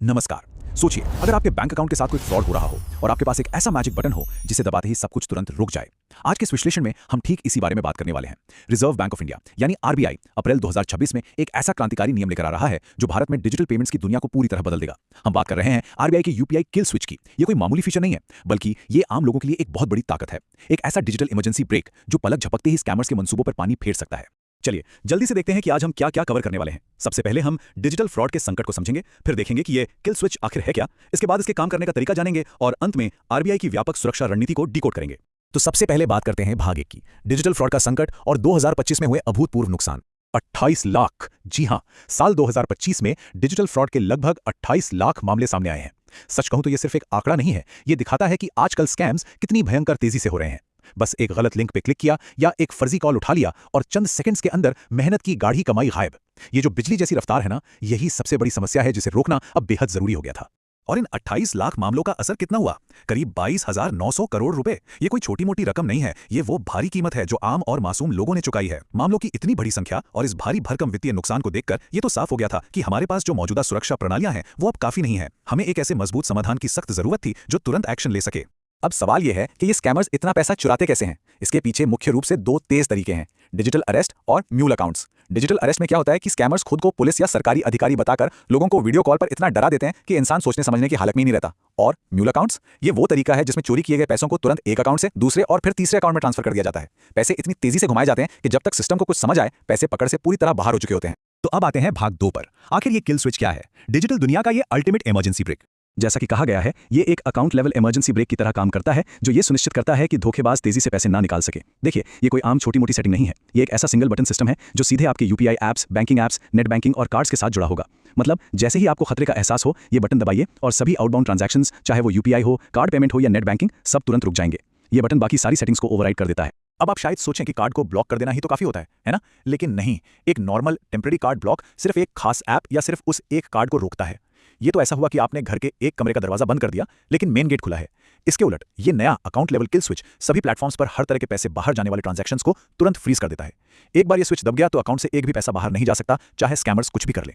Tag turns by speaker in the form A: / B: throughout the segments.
A: नमस्कार। सोचिए, अगर आपके बैंक अकाउंट के साथ कोई फ्रॉड हो रहा हो और आपके पास एक ऐसा मैजिक बटन हो जिसे दबाते ही सब कुछ तुरंत रुक जाए। आज के इस विश्लेषण में हम ठीक इसी बारे में बात करने वाले हैं। रिजर्व बैंक ऑफ इंडिया यानी आरबीआई अप्रैल 2026 में एक ऐसा क्रांतिकारी नियम लेकर आ रहा है जो भारत में डिजिटल पेमेंट्स की दुनिया को पूरी तरह बदल देगा। हम बात कर रहे हैं आरबीआई के यूपीआई किल स्विच की। ये कोई मामूली फीचर नहीं है, बल्कि ये आम लोगों के लिए एक बहुत बड़ी ताकत है। एक ऐसा डिजिटल इमरजेंसी ब्रेक जो पलक झपकते ही स्कैमर्स के मंसूबों पर पानी फेर सकता है। चलिए जल्दी से देखते हैं कि आज हम क्या क्या कवर करने वाले हैं। सबसे पहले हम डिजिटल फ्रॉड के संकट को समझेंगे, फिर देखेंगे कि ये किल स्विच आखिर है क्या, इसके बाद इसके काम करने का तरीका जानेंगे और अंत में आरबीआई की व्यापक सुरक्षा रणनीति को डिकोड करेंगे। तो सबसे पहले बात करते हैं भाग 1 की, डिजिटल फ्रॉड का संकट और 2025 में हुए अभूतपूर्व नुकसान। 28 लाख, जी हां, साल 2025 में डिजिटल फ्रॉड के लगभग 28 लाख मामले सामने आए हैं। सच कहूं तो यह सिर्फ एक आंकड़ा नहीं है, यह दिखाता है कि आजकल स्कैम्स कितनी भयंकर तेजी से हो रहे हैं। बस एक गलत लिंक पे क्लिक किया या एक फर्जी कॉल उठा लिया और चंद सेकंड्स के अंदर मेहनत की गाढ़ी कमाई गायब। ये जो बिजली जैसी रफ्तार है ना, यही सबसे बड़ी समस्या है जिसे रोकना अब बेहद जरूरी हो गया था। और इन 28 लाख मामलों का असर कितना हुआ? करीब 22,900 करोड़ रुपए। ये कोई छोटी मोटी रकम नहीं है, ये वो भारी कीमत है जो आम और मासूम लोगों ने चुकाई है। मामलों की इतनी बड़ी संख्या और इस भारी भरकम वित्तीय नुकसान को देखकर ये तो साफ हो गया था कि हमारे पास जो मौजूदा सुरक्षा प्रणालियां हैं वो अब काफी नहीं है। हमें एक ऐसे मजबूत समाधान की सख्त जरूरत थी जो तुरंत एक्शन ले सके। अब सवाल यह है कि ये स्कैमर्स इतना पैसा चुराते कैसे हैं? इसके पीछे मुख्य रूप से दो तेज तरीके हैं, डिजिटल अरेस्ट और म्यूल अकाउंट्स। डिजिटल अरेस्ट में क्या होता है कि स्कैमर्स खुद को पुलिस या सरकारी अधिकारी बताकर लोगों को वीडियो कॉल पर इतना डरा देते हैं कि इंसान सोचने समझने की हालत में ही नहीं रहता। और म्यूल अकाउंट्स, ये वो तरीका है जिसमें चोरी किए गए पैसों को तुरंत एक अकाउंट से दूसरे और फिर तीसरे अकाउंट में ट्रांसफर कर दिया जाता है। पैसे इतनी तेजी से घुमाए जाते हैं कि जब तक सिस्टम को कुछ समझ आए पैसे पकड़ से पूरी तरह बाहर हो चुके होते हैं। तो अब आते हैं भाग 2 पर। आखिर ये किल स्विच क्या है? डिजिटल दुनिया का ये अल्टीमेट इमरजेंसी ब्रेक। जैसा कि कहा गया है, ये एक अकाउंट लेवल इमरजेंसी ब्रेक की तरह काम करता है जो ये सुनिश्चित करता है कि धोखेबाज तेजी से पैसे ना निकाल सके। देखिए, ये कोई आम छोटी मोटी सेटिंग नहीं है, ये एक ऐसा सिंगल बटन सिस्टम है जो सीधे आपके UPI apps, banking apps, net banking और कार्ड्स के साथ जुड़ा होगा। मतलब जैसे ही आपको खतरे का एहसास हो, ये बटन दबाइए और सभी आउटबाउंड ट्रांजैक्शंस, चाहे वो यूपीआई हो, कार्ड पेमेंट हो या नेट बैंकिंग, सब तुरंत रुक जाएंगे। ये बटन बाकी सारी सेटिंग्स को ओवरराइड कर देता है। अब आप शायद सोचें कि कार्ड को ब्लॉक कर देना ही तो काफी होता है ना? लेकिन नहीं, एक नॉर्मल टेम्परेरी कार्ड ब्लॉक सिर्फ एक खास ऐप या सिर्फ उस एक कार्ड को रोकता है। ये तो ऐसा हुआ कि आपने घर के एक कमरे का दरवाजा बंद कर दिया लेकिन मेन गेट खुला है। इसके उलट ये नया अकाउंट लेवल किल स्विच सभी प्लेटफॉर्म्स पर हर तरह के पैसे बाहर जाने वाले ट्रांजैक्शंस को तुरंत फ्रीज कर देता है। एक बार ये स्विच दब गया तो अकाउंट से एक भी पैसा बाहर नहीं जा सकता, चाहे स्कैमर्स कुछ भी कर लें।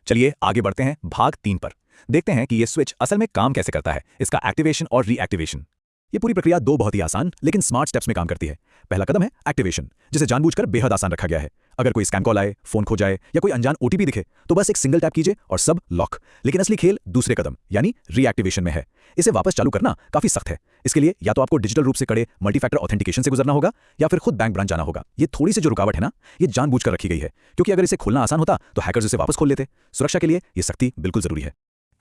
A: चलिए आगे बढ़ते हैं भाग 3 पर। देखते हैं कि ये स्विच असल में काम कैसे करता है, इसका एक्टिवेशन और रीएक्टिवेशन। ये पूरी प्रक्रिया दो बहुत ही आसान लेकिन स्मार्ट स्टेप्स में काम करती है। पहला कदम है एक्टिवेशन, जिसे जानबूझकर बेहद आसान रखा गया है। अगर कोई स्कैम कॉल आए, फोन खो जाए या कोई अनजान ओटीपी दिखे तो बस एक सिंगल टैप कीजिए और सब लॉक। लेकिन असली खेल दूसरे कदम यानी रीएक्टिवेशन में है। इसे वापस चालू करना काफी सख्त है। इसके लिए या तो आपको डिजिटल रूप से कड़े मल्टीफैक्टर ऑथेंटिकेशन से गुजरना होगा या फिर खुद बैंक ब्रांच जाना होगा। ये थोड़ी सी जो रुकावट है ना, ये जानबूझकर रखी गई है, क्योंकि अगर इसे खोलना आसान होता तो हैकर्स इसे वापस खोल लेते। सुरक्षा के लिए ये सख्ती बिल्कुल जरूरी है।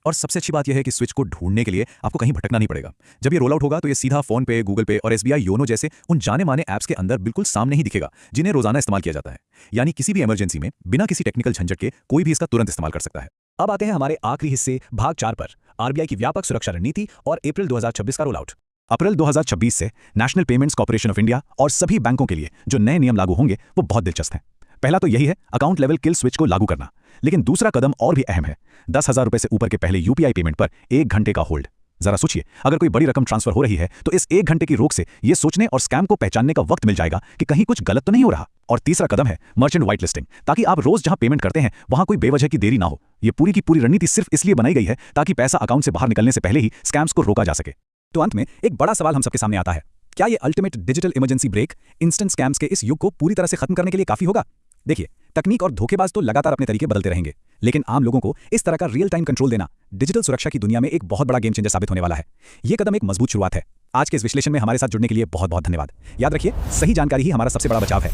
A: और सबसे अच्छी बात यह है कि स्विच को ढूंढने के लिए आपको कहीं भटकना नहीं पड़ेगा। जब ये रोल आउट होगा तो ये सीधा फोन पे, गूगल पे और एसबीआई योनो जैसे उन जाने माने ऐप्स के अंदर बिल्कुल सामने ही दिखेगा जिन्हें रोजाना इस्तेमाल किया जाता है। यानी किसी भी इमरजेंसी में बिना किसी टेक्निकल झंझट के कोई भी इसका तुरंत इस्तेमाल कर सकता है। अब आते हैं हमारे आखिरी हिस्से भाग 4 पर, आरबीआई की व्यापक सुरक्षा रणनीति और अप्रैल 2026 का रोल आउट। अप्रैल 2026 से national payments corporation of India और सभी बैंकों के लिए जो नए नियम लागू होंगे वो बहुत दिलचस्प हैं। पहला तो यही है अकाउंट लेवल किल स्विच को लागू करना, लेकिन दूसरा कदम और भी अहम है, 10,000 रुपए से ऊपर के पहले यूपीआई पेमेंट पर 1 घंटे का होल्ड। जरा सोचिए, अगर कोई बड़ी रकम ट्रांसफर हो रही है तो इस 1 घंटे की रोक से यह सोचने और स्कैम को पहचानने का वक्त मिल जाएगा कि कहीं कुछ गलत तो नहीं हो रहा। और तीसरा कदम है मर्चेंट व्हाइट लिस्टिंग, ताकि आप रोज जहां पेमेंट करते हैं वहां कोई बेवजह की देरी ना हो। यह पूरी की पूरी रणनीति सिर्फ इसलिए बनाई गई है ताकि पैसा अकाउंट से बाहर निकलने से पहले ही स्कैम्स को रोका जा सके। तो अंत में एक बड़ा सवाल हम सबके सामने आता है, क्या यह ultimate digital emergency brake instant scams के इस युग को पूरी तरह से खत्म करने के लिए काफी होगा? देखिए, तकनीक और धोखेबाज तो लगातार अपने तरीके बदलते रहेंगे, लेकिन आम लोगों को इस तरह का रियल टाइम कंट्रोल देना डिजिटल सुरक्षा की दुनिया में एक बहुत बड़ा गेम चेंजर साबित होने वाला है। यह कदम एक मजबूत शुरुआत है। आज के इस विश्लेषण में हमारे साथ जुड़ने के लिए बहुत बहुत धन्यवाद। याद रखिए, सही जानकारी ही हमारा सबसे बड़ा बचाव है।